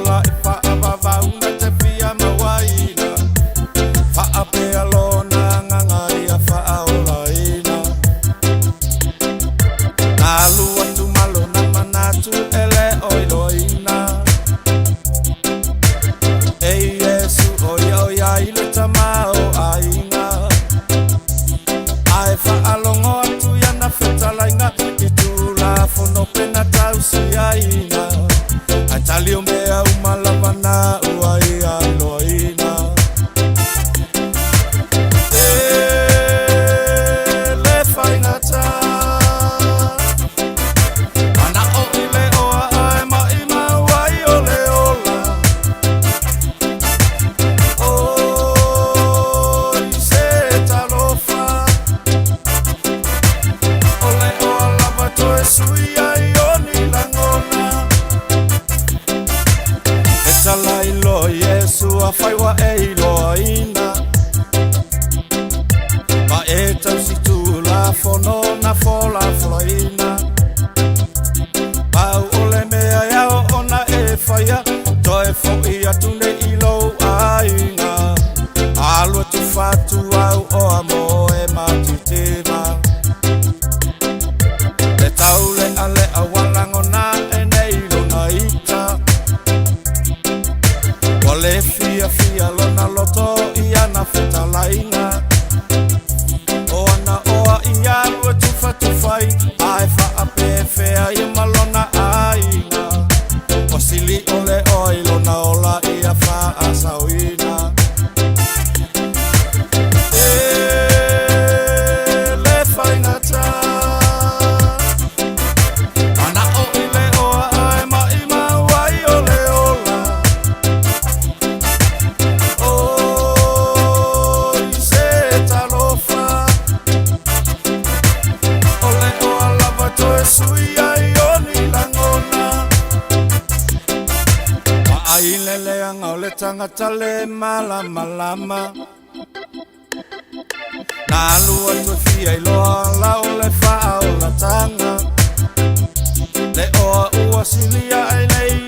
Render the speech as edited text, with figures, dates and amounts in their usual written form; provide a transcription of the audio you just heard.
la e fa va una te fia mawaina fa ape alona nganga ia fa aolaina alu atu malo na manatu ele oiloina ei Yesu oya ile tamao aina ai fa alongo atu ya na feta lainga itula fono pena tausi aina atalio mea umalapana uai aloina le faingata ana o ile oa ai ma ima uai ole ola o se talofa ole oa lava toe sui ai oni langona Etala ilo Yesu afaiwa eiloina Ma etau situ la fono na fola floina Pau ole mea yao ona e faya Toe fo ia tune ilo aina Alua tu fatu au o amo e matitema Le taule ale awalangona e neilo na ita Wale fia lona loto ia na feta laina Oana oa ia rua tufai Ai fa ape fea ia malona aina Osili ole oi lona ola ia fa asawina Le faingata Ana o ile oa ai ma ima wai ole ola Ailele anga ole tangata le malama Na alua tu fia iloa la ole faa o la tanga Le oa ua silia ai nei